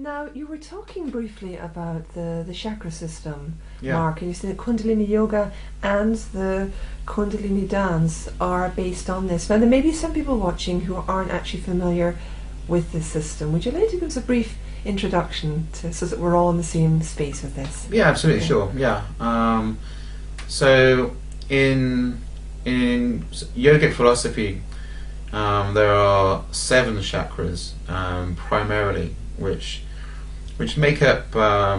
Now, you were talking briefly about the chakra system, Yeah. Mark, and you said that Kundalini yoga and the Kundalini dance are based on this. Now, there may be some people watching who aren't actually familiar with this system. Would you like to give us a brief introduction so that we're all in the same space with this? Yeah, absolutely, sure. Yeah. So in yogic philosophy, there are 7 chakras primarily, which make up our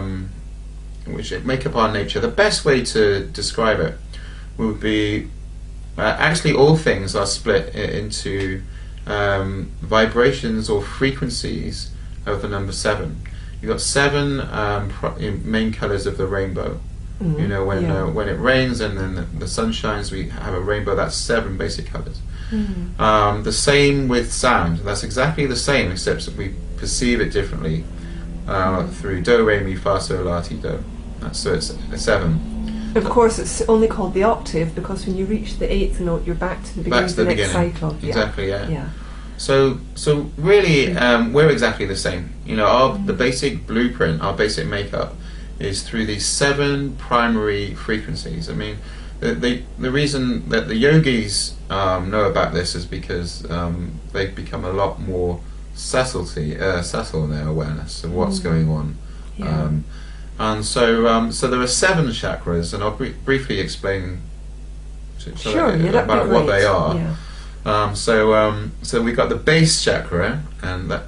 nature. The best way to describe it would be actually all things are split into vibrations or frequencies of the number 7. You've got 7 main colours of the rainbow. Mm-hmm. You know, when it rains and then the sun shines, we have a rainbow. That's 7 basic colours. Mm-hmm. The same with sound. That's exactly the same, except that we perceive it differently through do, re, mi, fa, sol, la, ti, do. So it's a 7. Of course, it's only called the octave because when you reach the 8th note, you're back to the beginning of the next cycle. Exactly, yeah. Yeah. So really, we're exactly the same. You know, the basic blueprint, our basic makeup, is through these 7 primary frequencies. I mean, the reason that the yogis know about this is because they've become a lot more subtle in their awareness of what's going on. Yeah. And so there are 7 chakras, and I'll briefly explain about what they are. Yeah. So we've got the base chakra, and that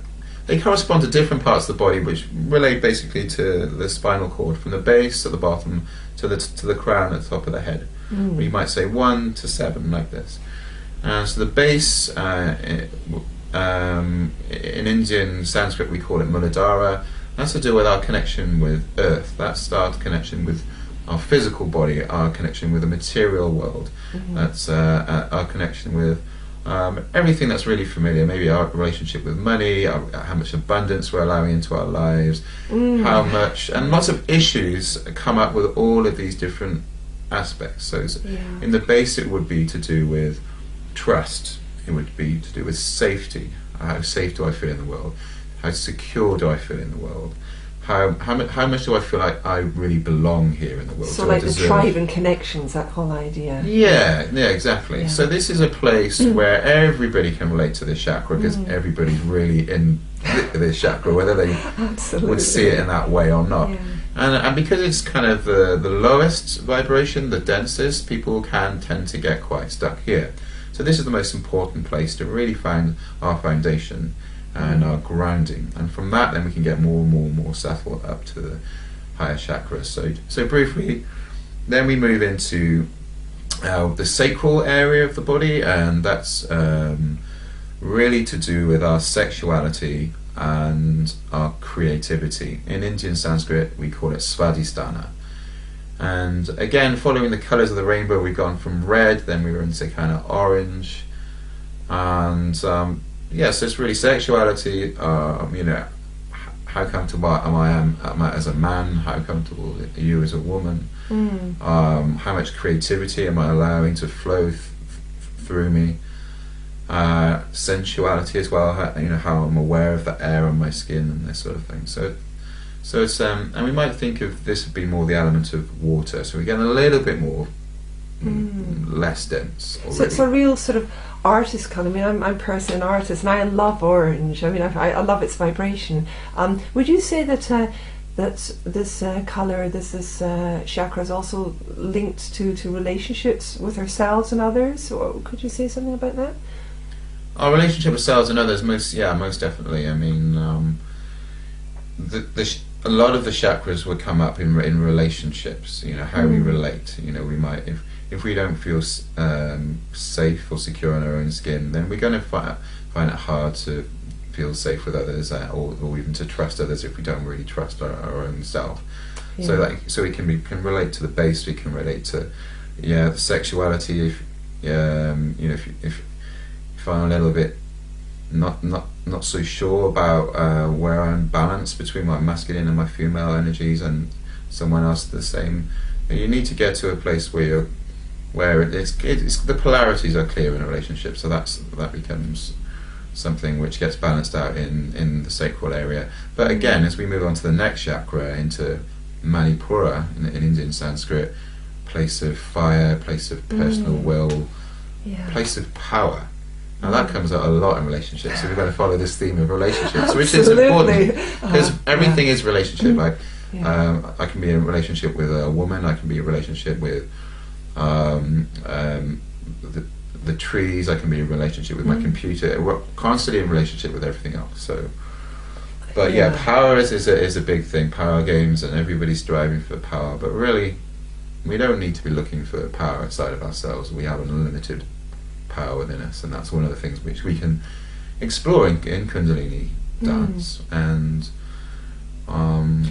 they correspond to different parts of the body, which relate basically to the spinal cord, from the base at the bottom to the crown at the top of the head. Or you might say 1 to 7, like this. So the base, in Indian Sanskrit we call it Muladhara. That's to do with our connection with earth. That's our connection with our physical body, our connection with the material world. That's our connection with everything that's really familiar. Maybe our relationship with money, how much abundance we're allowing into our lives, how much, and lots of issues come up with all of these different aspects. So in the base it would be to do with trust. It would be to do with safety. How safe do I feel in the world? How secure do I feel in the world? How much do I feel like I really belong here in the world? So like the tribe and connections, that whole idea. Yeah, exactly. Yeah. So this is a place where everybody can relate to this chakra, because everybody's really in this chakra, whether they would see it in that way or not. Yeah. And because it's kind of the lowest vibration, the densest, people can tend to get quite stuck here. So this is the most important place to really find our foundation and our grounding, and from that then we can get more and more subtle up to the higher chakras. So briefly, then we move into the sacral area of the body, and that's really to do with our sexuality and our creativity. In Indian Sanskrit we call it Svadhisthana. And again, following the colours of the rainbow, we've gone from red, then we were into kind of orange, and so it's really sexuality. You know, how comfortable am I as a man? How comfortable are you as a woman? How much creativity am I allowing to flow through me? Sensuality as well. How I'm aware of the air on my skin and this sort of thing. So it's and we might think of this would be more the element of water. So we get a little bit more less dense. So it's a real sort of artist colour. I mean, I'm personally an artist, and I love orange. I mean, I love its vibration. Would you say that this colour, this chakra, is also linked to relationships with ourselves and others? Or could you say something about that? Our relationship with ourselves and others, most definitely. I mean, a lot of the chakras would come up in relationships. How we relate. We might, if we don't feel safe or secure in our own skin, then we're going to find it hard to feel safe with others, or even to trust others if we don't really trust our own self. Yeah. So we can relate to the base. We can relate to the sexuality. If I'm a little bit not so sure about where I'm balanced between my masculine and my female energies, and someone else the same, you need to get to a place where it's the polarities are clear in a relationship. So that becomes something which gets balanced out in the sacral area. But again, as we move on to the next chakra, into Manipura in Indian Sanskrit, place of fire, place of personal will, place of power. Now that comes out a lot in relationships, so we're going to follow this theme of relationships, which is important, because everything is relationship. Like I can be in a relationship with a woman, I can be in a relationship with the trees, I can be in a relationship with my computer. We're constantly in relationship with everything else. So, but power is a big thing. Power games, and everybody's striving for power. But really, we don't need to be looking for power outside of ourselves. We have an unlimited power within us, and that's one of the things which we can explore in Kundalini dance. And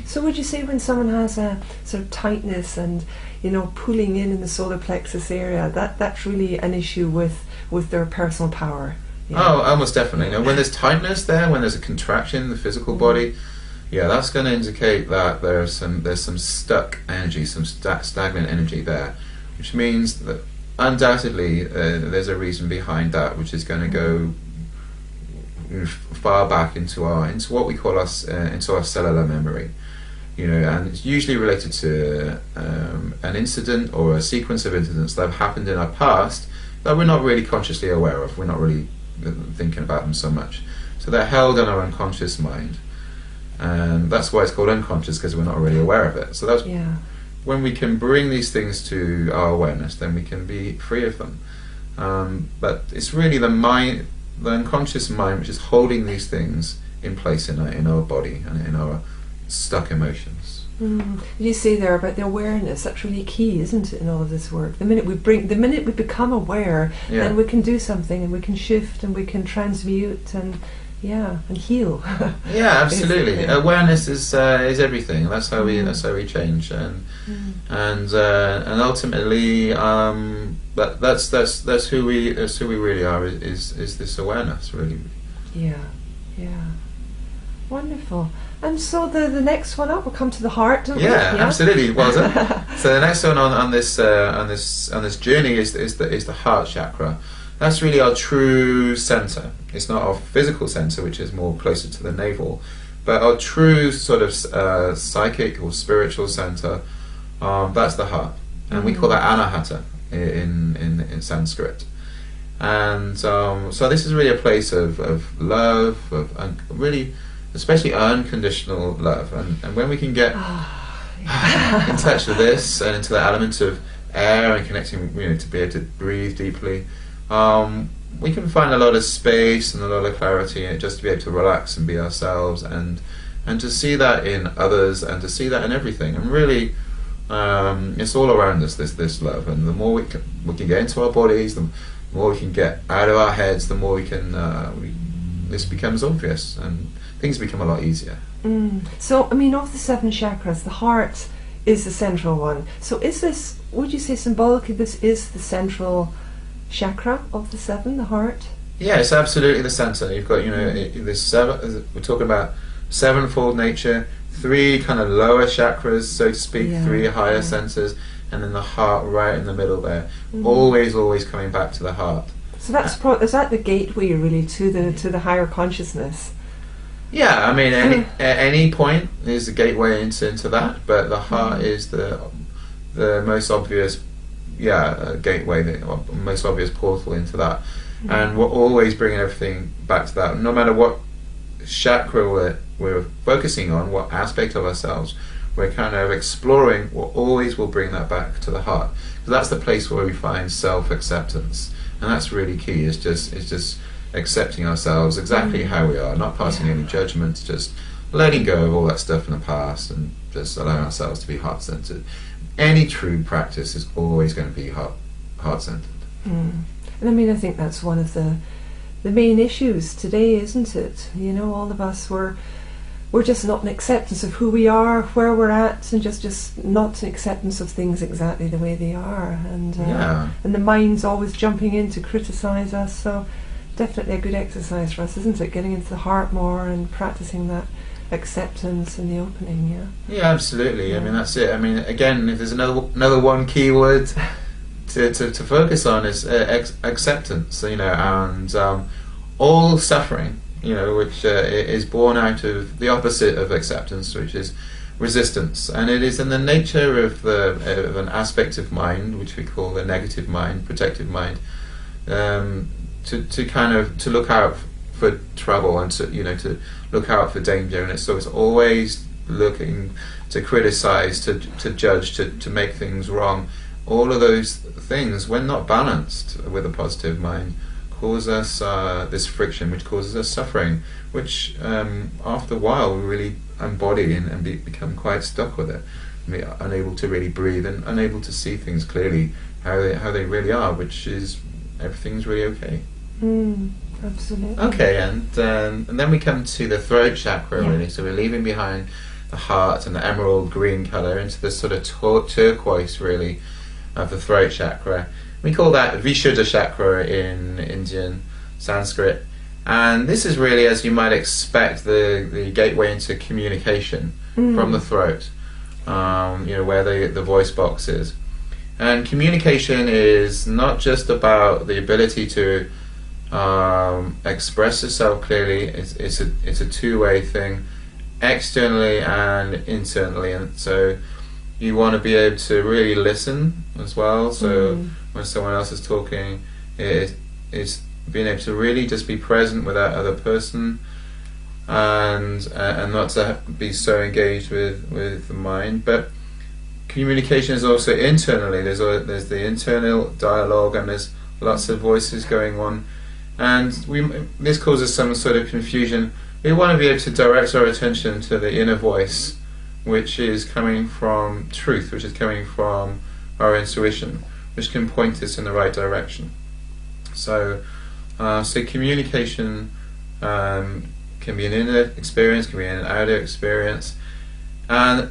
so would you say when someone has a sort of tightness and, you know, pulling in the solar plexus area, that's really an issue with their personal power? Oh, almost definitely. You know, when there's tightness there, when there's a contraction in the physical body, that's going to indicate that there's some stuck energy, some stagnant energy there, which means that undoubtedly there's a reason behind that, which is going to go far back into what we call into our cellular memory, you know, and it's usually related to an incident or a sequence of incidents that have happened in our past that we're not really consciously aware of. We're not really thinking about them so much, so they're held in our unconscious mind, and that's why it's called unconscious, because we're not really aware of it. So that's when we can bring these things to our awareness, then we can be free of them. But it's really the mind, the unconscious mind, which is holding these things in place in our body and in our stuck emotions. You say there about the awareness. That's really key, isn't it, in all of this work? The minute we become aware, then we can do something, and we can shift, and we can transmute, and heal. Absolutely. Awareness is everything. That's how we change, and ultimately, that's who we really are. Is this awareness really? Wonderful. And so the next one up, we'll come to the heart, don't we? Absolutely. Well done. So the next one on this journey is the heart chakra. That's really our true center. It's not our physical center, which is more closer to the navel, but our true sort of psychic or spiritual center. That's the heart, and we call that anahata in Sanskrit. And so this is really a place of love, really, especially unconditional love. And when we can get in touch with this and into the element of air and connecting, to be able to breathe deeply, we can find a lot of space and a lot of clarity, and just to be able to relax and be ourselves, and to see that in others, and to see that in everything. And really, it's all around us, this love. And the more we can get into our bodies, the more we can get out of our heads, the more we can this becomes obvious, and things become a lot easier. So, I mean, of the 7 chakras, the heart is the central one. So is this, would you say symbolically, this is the central chakra of the 7, the heart? Yeah, it's absolutely the center. You've got, this 7, we're talking about 7-fold nature, 3 kind of lower chakras, so to speak, 3 higher centers, and then the heart right in the middle there. Always coming back to the heart. So that's is that the gateway really to the higher consciousness? Yeah, I mean, any point is the gateway into that, but the heart is the most obvious, gateway, the most obvious portal into that. And we're always bringing everything back to that. No matter what chakra we're focusing on, what aspect of ourselves we're kind of exploring, we always will bring that back to the heart. Because that's the place where we find self-acceptance. And that's really key, is just accepting ourselves exactly how we are, not passing any judgments, just letting go of all that stuff in the past, and just allowing ourselves to be heart-centered. Any true practice is always going to be heart-centered. And I mean, I think that's one of the main issues today, isn't it? All of us, we're just not an acceptance of who we are, where we're at, and just not an acceptance of things exactly the way they are. And the mind's always jumping in to criticize us. So definitely a good exercise for us, isn't it? Getting into the heart more and practicing that acceptance and the opening. Yeah, absolutely. I mean, that's it. I mean, again, if there's another one key word to focus on is acceptance. And all suffering, which is born out of the opposite of acceptance, which is resistance. And it is in the nature of an aspect of mind, which we call the negative mind, protective mind, to look out for trouble and to look out for danger. And so it's always looking to criticize, to judge, to make things wrong. All of those things, when not balanced with a positive mind, cause us this friction, which causes us suffering, which after a while we really embody and become quite stuck with it, unable to really breathe and unable to see things clearly how they really are, which is everything's really okay. Absolutely. Okay, and then we come to the throat chakra, really. So we're leaving behind the heart and the emerald green colour into the sort of turquoise, really, of the throat chakra. We call that Vishuddha chakra in Indian Sanskrit. And this is really, as you might expect, the gateway into communication from the throat, where the voice box is. And communication is not just about the ability to express yourself clearly. It's a two-way thing, externally and internally. And so you want to be able to really listen as well. So when someone else is talking, it's being able to really just be present with that other person, and not to be so engaged with the mind. But communication is also internally. There's the internal dialogue, and there's lots of voices going on, and this causes some sort of confusion. We want to be able to direct our attention to the inner voice, which is coming from truth, which is coming from our intuition, which can point us in the right direction. So communication can be an inner experience, can be an outer experience, and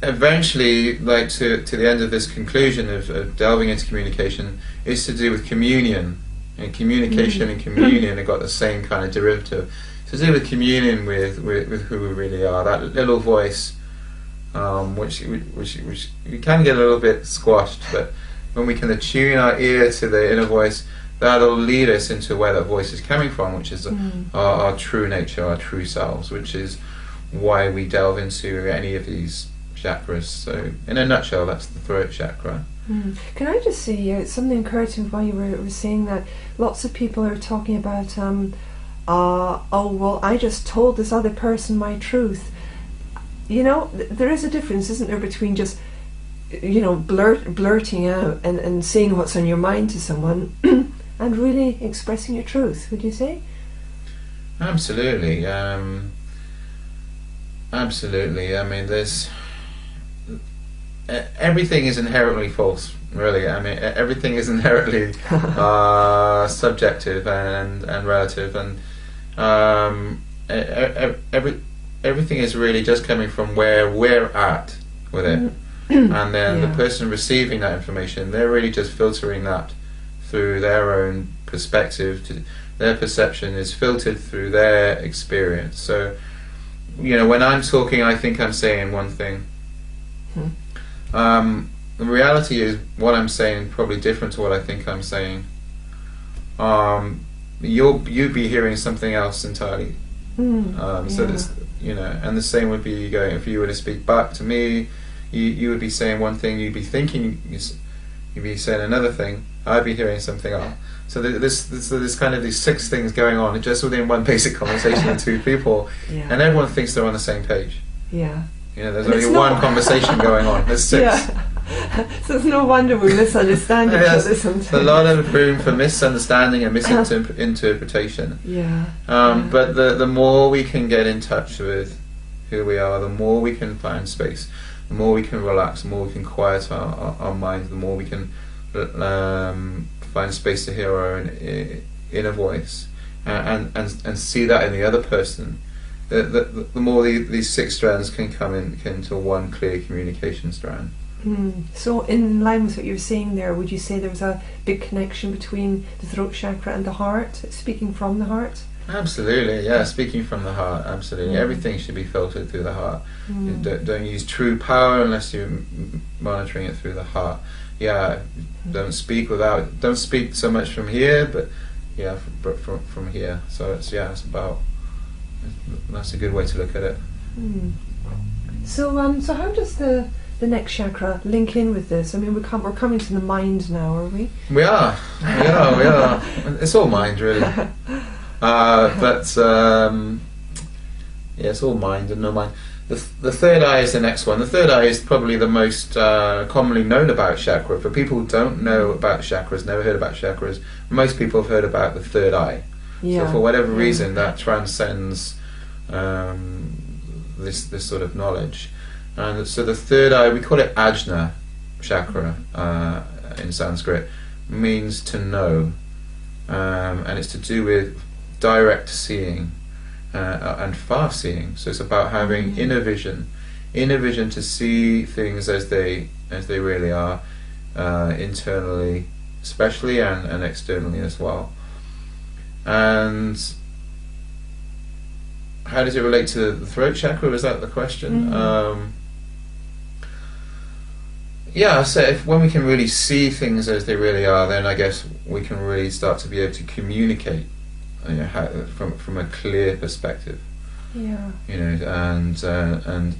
eventually, like to the end of this conclusion of delving into communication, is to do with communion. And communication and communion have got the same kind of derivative. To do with communion with who we really are, that little voice, which we can get a little bit squashed, but when we can attune our ear to the inner voice, that'll lead us into where that voice is coming from, which is our true nature, our true selves, which is why we delve into any of these chakras. So in a nutshell, that's the throat chakra. Can I just say something occurred to me while you were saying that? Lots of people are talking about I just told this other person my truth. There is a difference, isn't there, between just blurting out and saying what's on your mind to someone and really expressing your truth, would you say? Absolutely. Absolutely. I mean, everything is inherently false, really. I mean, everything is inherently subjective and relative, and everything is really just coming from where we're at with it. And then the person receiving that information, they're really just filtering that through their own perspective. Their perception is filtered through their experience. So, when I'm talking, I think I'm saying one thing. The reality is what I'm saying probably different to what I think I'm saying. You'd be hearing something else entirely. So this, and the same would be going, if you were to speak back to me, you would be saying one thing, you'd be thinking, you'd be saying another thing, I'd be hearing something else. So there's kind of these 6 things going on just within one basic conversation with 2 people, and everyone thinks they're on the same page. There's only one conversation going on. There's 6. So it's no wonder we misunderstand each other sometimes. There's a lot of room for misunderstanding and misinterpretation. But the more we can get in touch with who we are, the more we can find space, the more we can relax, the more we can quiet our minds, the more we can find space to hear our own inner voice and see that in the other person. The more these 6 strands can come into one clear communication strand. So in line with what you were saying there, would you say there was a big connection between the throat chakra and the heart, speaking from the heart? Absolutely, speaking from the heart, absolutely. Everything should be filtered through the heart. Don't use true power unless you're monitoring it through the heart. Don't speak so much from here, but yeah, from here. So it's about. That's a good way to look at it. So so how does the next chakra link in with this? I mean, we're coming to the mind now, are we? We are. It's all mind, really. But yeah, it's all mind and no mind. The third eye is the next one. The third eye is probably the most commonly known about chakra. For people who don't know about chakras, never heard about chakras, most people have heard about the third eye. Yeah. So for whatever reason, that transcends this sort of knowledge. And so the third eye, we call it Ajna chakra in Sanskrit, means to know, and it's to do with direct seeing and far seeing. So it's about having inner vision to see things as they really are, internally especially, and externally as well. And how does it relate to the throat chakra? Was that the question? Yeah, so when we can really see things as they really are, then I guess we can really start to be able to communicate, from a clear perspective. Yeah. And that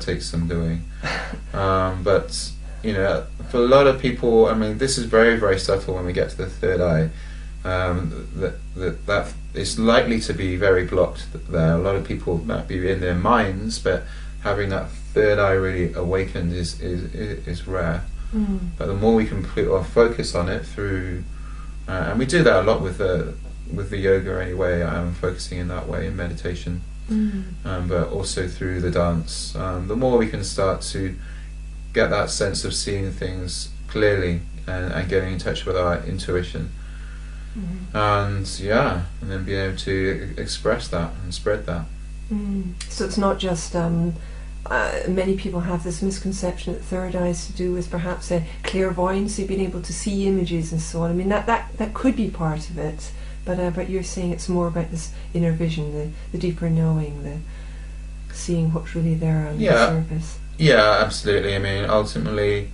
takes some doing. But for a lot of people, I mean, this is very, very subtle when we get to the third eye. That it's likely to be very blocked there. A lot of people might be in their minds, but having that third eye really awakened is rare. But the more we can put our focus on it through, and we do that a lot with the yoga anyway, focusing in that way in meditation, but also through the dance. The more we can start to get that sense of seeing things clearly and getting in touch with our intuition. And then being able to express that and spread that. So it's not just many people have this misconception that third eye is to do with perhaps a clairvoyancy, being able to see images and so on. I mean, that could be part of it, but you're saying it's more about this inner vision, the deeper knowing, the seeing what's really there on the surface. Yeah, absolutely. I mean, ultimately,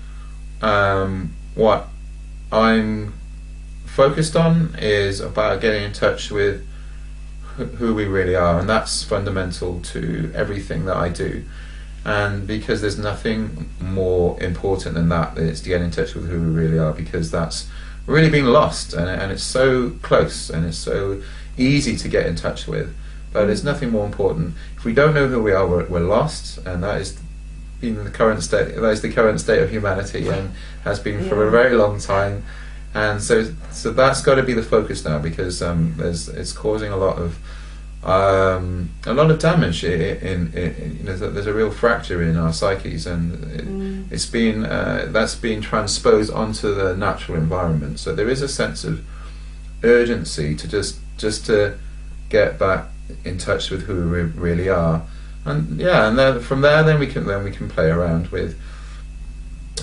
what I'm focused on is about getting in touch with who we really are, and that's fundamental to everything that I do. And because there's nothing more important than that, it's to get in touch with who we really are, because that's really been lost, and it's so close and it's so easy to get in touch with, but there's nothing more important. If we don't know who we are, we're lost, and that is been the current state. That is the current state of humanity, and has been for a very long time. And so that's got to be the focus now, because it's causing a lot of damage. There's a real fracture in our psyches, and it's been that's been transposed onto the natural environment. So there is a sense of urgency to just to get back in touch with who we really are, and then from there, then we can play around with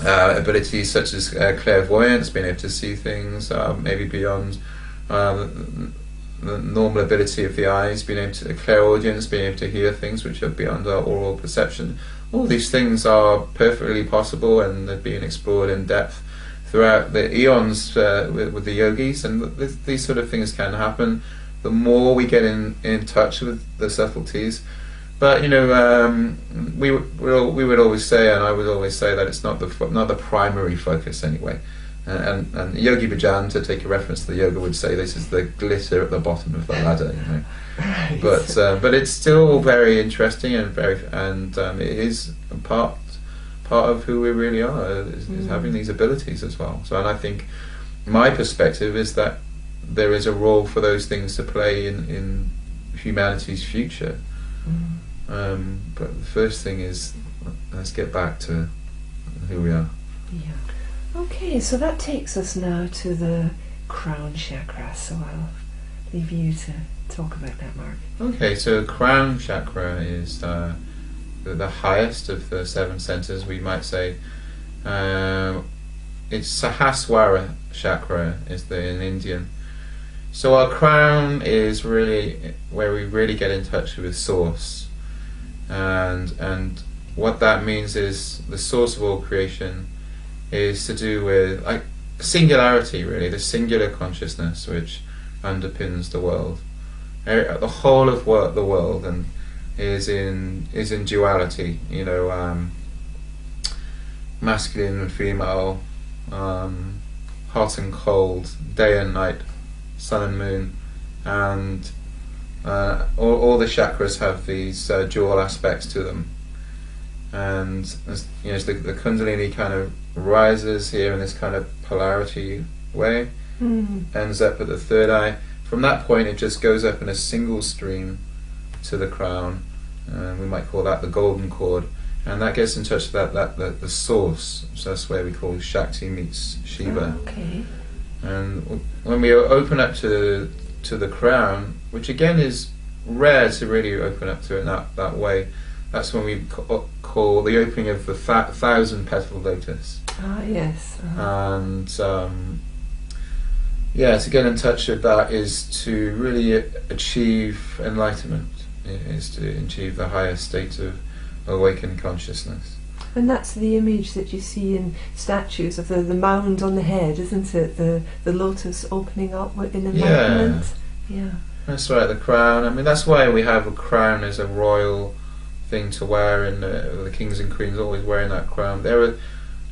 abilities such as clairvoyance, being able to see things maybe beyond the normal ability of the eyes, being able to clairaudience, being able to hear things which are beyond our oral perception. All these things are perfectly possible, and they're being explored in depth throughout the eons with the yogis, and these sort of things can happen the more we get in touch with the subtleties. But we would always say, and I would always say, that it's not the primary focus anyway. And Yogi Bhajan, to take a reference to the yoga, would say this is the glitter at the bottom of the ladder. Right. But it's still very interesting, and it is a part of who we really are, is having these abilities as well. So, and I think my perspective is that there is a role for those things to play in humanity's future. But the first thing is, let's get back to who we are. Yeah. Okay, so that takes us now to the crown chakra. So I'll leave you to talk about that, Mark. Okay, so crown chakra is the highest of the 7 centers, we might say. It's Sahasrara chakra, in Indian. So our crown is really where we really get in touch with Source, and what that means is the source of all creation is to do with, singularity, really, the singular consciousness which underpins the world. The whole of the world and is in duality, you know, masculine and female, hot and cold, day and night, sun and moon, and all the chakras have these dual aspects to them. And as the Kundalini kind of rises here in this kind of polarity way, ends up at the third eye. From that point, it just goes up in a single stream to the crown. We might call that the golden cord, and that gets in touch with the source. So that's where we call Shakti meets Shiva. Okay. And when we open up to the crown, which again is rare to really open up to it that way, that's when we call the opening of the 1,000-petal lotus. Ah, yes. And to get in touch with that is to really achieve enlightenment, is to achieve the highest state of awakened consciousness. And that's the image that you see in statues of the mound on the head, isn't it? The lotus opening up in enlightenment. Yeah. That's right, the crown. I mean, that's why we have a crown as a royal thing to wear, and the kings and queens always wearing that crown.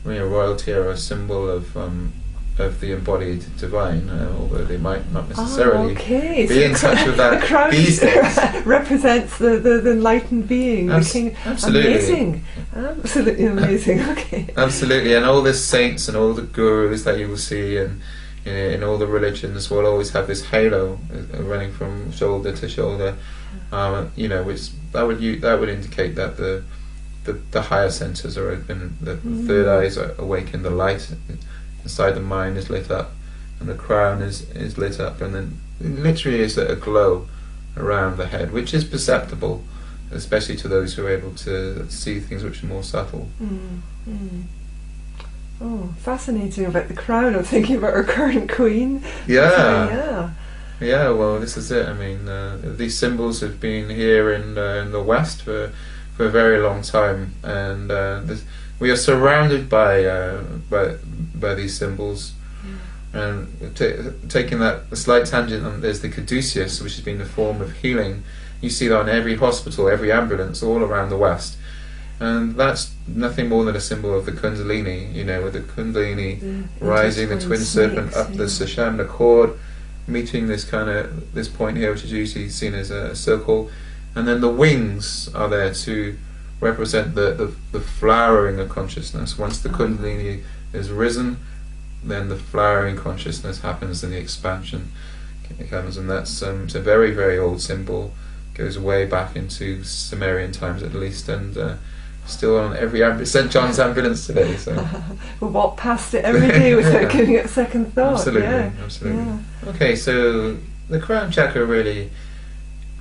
Royalty are a symbol of the embodied divine, although they might not necessarily be in touch with that. The crown these days represents the enlightened being, the king. Absolutely. Absolutely amazing. Okay. Absolutely, and all the saints and all the gurus that you will see in all the religions will always have this halo running from shoulder to shoulder, which that would indicate that the higher senses are open, the third eye is awakened, the light inside the mind is lit up, and the crown is lit up, and then it literally is a glow around the head, which is perceptible, especially to those who are able to see things which are more subtle. Oh, fascinating about the crown. I'm thinking about our current queen. Yeah. Well, this is it. I mean, these symbols have been here in the West for a very long time, and we are surrounded by these symbols. And taking that a slight tangent, there's the caduceus, which has been the form of healing. You see that on every hospital, every ambulance, all around the West. And that's nothing more than a symbol of the Kundalini, with the Kundalini rising, the twin serpent up the Sushumna cord, meeting this point here, which is usually seen as a circle, and then the wings are there to represent the flowering of consciousness. Once the Kundalini is risen, then the flowering consciousness happens and the expansion comes, and that's it's a very, very old symbol, goes way back into Sumerian times at least, and still on every St. John's ambulance today. So we'll walk past it every day without giving it a second thought. Absolutely. Yeah. Okay, so the crown chakra really,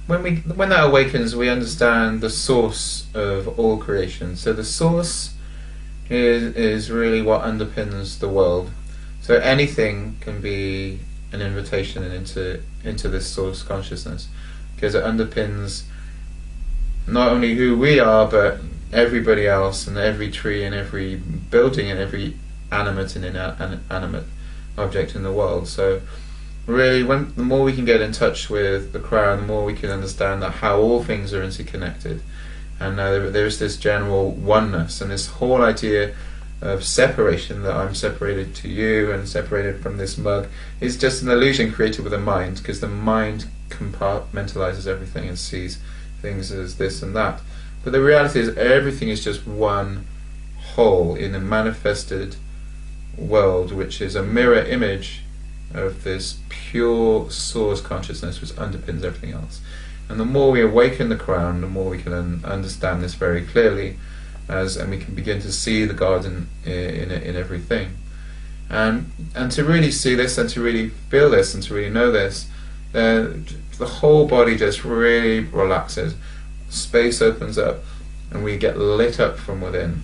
when that awakens, we understand the source of all creation. So the source is really what underpins the world. So anything can be an invitation into this source consciousness, because it underpins not only who we are, but everybody else, and every tree and every building and every animate and inanimate object in the world. So really, the more we can get in touch with the crown, the more we can understand that how all things are interconnected, and there's this general oneness, and this whole idea of separation, that I'm separated to you and separated from this mug, is just an illusion created with the mind, because the mind compartmentalizes everything and sees things as this and that. But the reality is everything is just one whole in a manifested world, which is a mirror image of this pure source consciousness which underpins everything else. And the more we awaken the crown, the more we can understand this very clearly, and we can begin to see the God in everything. And to really see this, and to really feel this, and to really know this, the whole body just really relaxes. Space opens up, and we get lit up from within.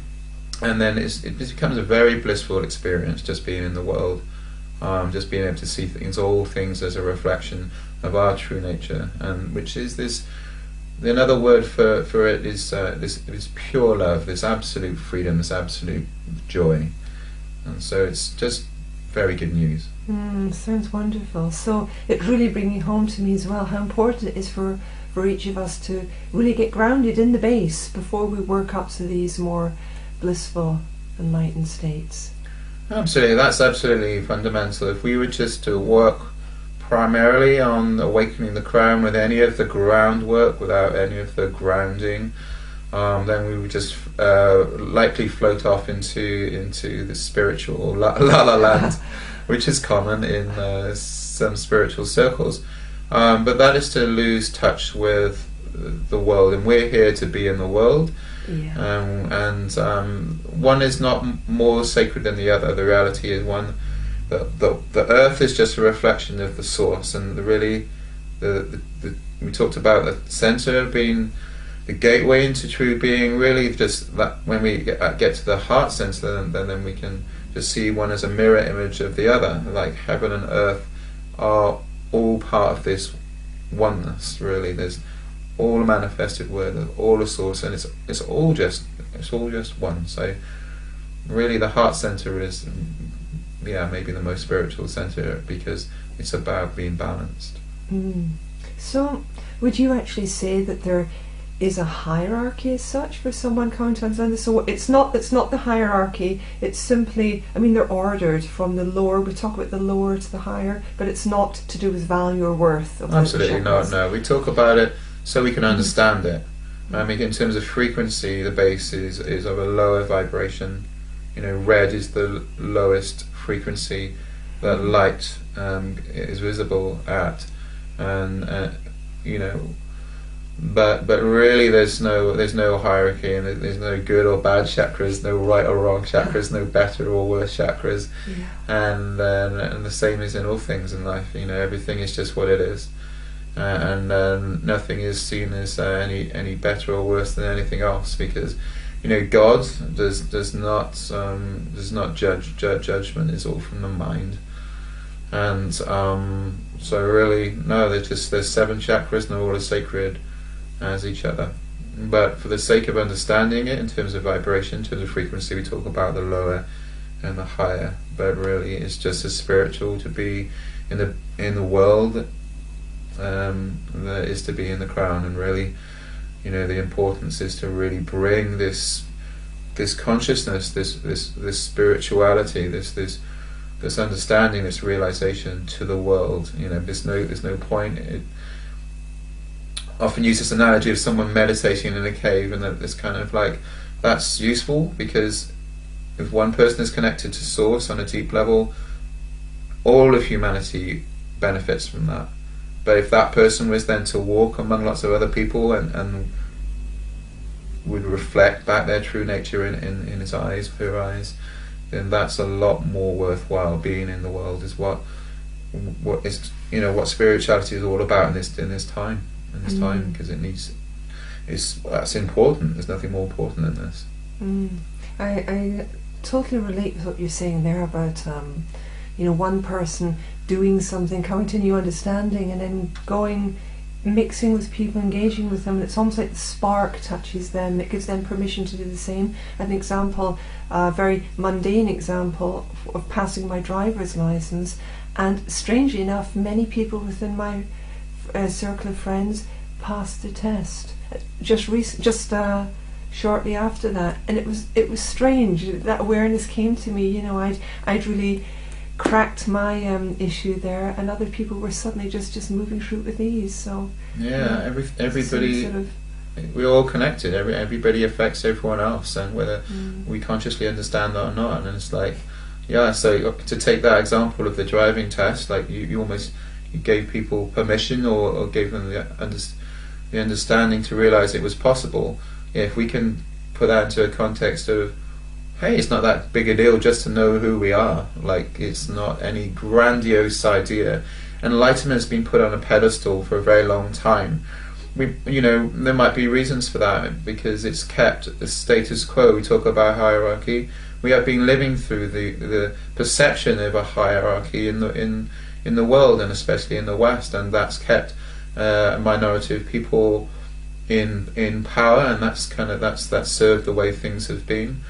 And then it becomes a very blissful experience, just being in the world, just being able to see all things as a reflection of our true nature, and which is this. Another word for it is this pure love, this absolute freedom, this absolute joy. And so it's just very good news. Sounds wonderful. So it's really bringing home to me as well how important it is for each of us to really get grounded in the base before we work up to these more blissful, enlightened states. Absolutely, that's absolutely fundamental. If we were just to work primarily on awakening the crown with any of the groundwork, without any of the grounding, then we would just likely float off into the spiritual la la land, which is common in some spiritual circles. But that is to lose touch with the world, and we're here to be in the world. And one is not more sacred than the other. The reality is one. The earth is just a reflection of the source, and we talked about the center being the gateway into true being. Really, just that when we get to the heart center, then we can just see one as a mirror image of the other. Like heaven and earth are all part of this oneness. Really, there's all a manifested word, all a source, and it's all just one. So really, the heart center is maybe the most spiritual center, because it's about being balanced. So would you actually say that there is a hierarchy as such for someone coming to understand this? So it's not the hierarchy, it's simply, I mean, they're ordered from the lower, we talk about the lower to the higher, but it's not to do with value or worth of absolutely the chakras. No, we talk about it so we can understand it. I mean, in terms of frequency, the base is of a lower vibration. Red is the lowest frequency that light is visible at, and but really there's no hierarchy, and there's no good or bad chakras, no right or wrong chakras, no better or worse chakras, and the same is in all things in life. Everything is just what it is, and nothing is seen as any better or worse than anything else, because God does not judge. Judgment is all from the mind, and so really no. There's 7 chakras, and they're all as sacred as each other. But for the sake of understanding it in terms of vibration, in terms of frequency, we talk about the lower and the higher. But really, it's just as spiritual to be in the world that is to be in the crown, and really. The importance is to really bring this consciousness, this spirituality, this understanding, this realization to the world. There's no point. I often use this analogy of someone meditating in a cave, and that it's kind of like that's useful, because if one person is connected to source on a deep level, all of humanity benefits from that. But if that person was then to walk among lots of other people and would reflect back their true nature in his eyes, her eyes, then that's a lot more worthwhile. Being in the world is what is what spirituality is all about in this time, because that's important. There's nothing more important than this. I totally relate with what you're saying there about one person doing something, coming to a new understanding, and then mixing with people, engaging with them. It's almost like the spark touches them. It gives them permission to do the same. An example, a very mundane example of passing my driver's license, and strangely enough, many people within my circle of friends passed the test just shortly after that, and it was strange. That awareness came to me. I'd really cracked my issue there, and other people were suddenly just moving through it with ease. So everybody, we're all connected. Everybody affects everyone else, and whether we consciously understand that or not. And it's like, so to take that example of the driving test, like you gave people permission, or gave them the understanding to realize it was possible. If we can put that into a context of, hey, it's not that big a deal just to know who we are. Like, it's not any grandiose idea. Enlightenment has been put on a pedestal for a very long time. There might be reasons for that, because it's kept the status quo. We talk about hierarchy. We have been living through the perception of a hierarchy in the world, and especially in the West, and that's kept a minority of people in power, and that's served the way things have been.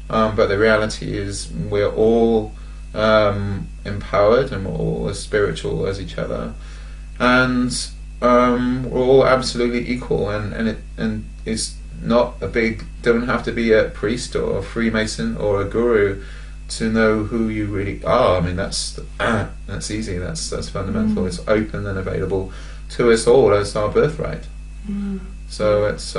But the reality is we're all empowered, and we're all as spiritual as each other, and we're all absolutely equal, and it's not a big, don't have to be a priest or a Freemason or a guru to know who you really are. I mean, that's easy, that's fundamental. It's open and available to us all as our birthright. So it's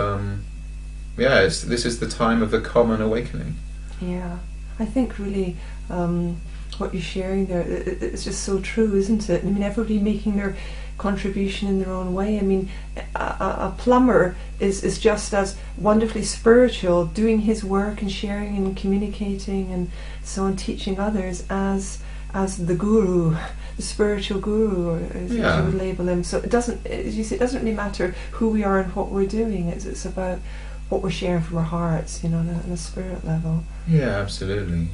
this is the time of the common awakening. Yeah, I think really what you're sharing there, it's just so true, isn't it? I mean, everybody making their contribution in their own way. I mean, a plumber is just as wonderfully spiritual, doing his work and sharing and communicating and so on, teaching others, as the guru, the spiritual guru, or as you would label him. So it doesn't, as you say, it doesn't really matter who we are and what we're doing. It's about what we're sharing from our hearts, on a spirit level. Yeah, absolutely.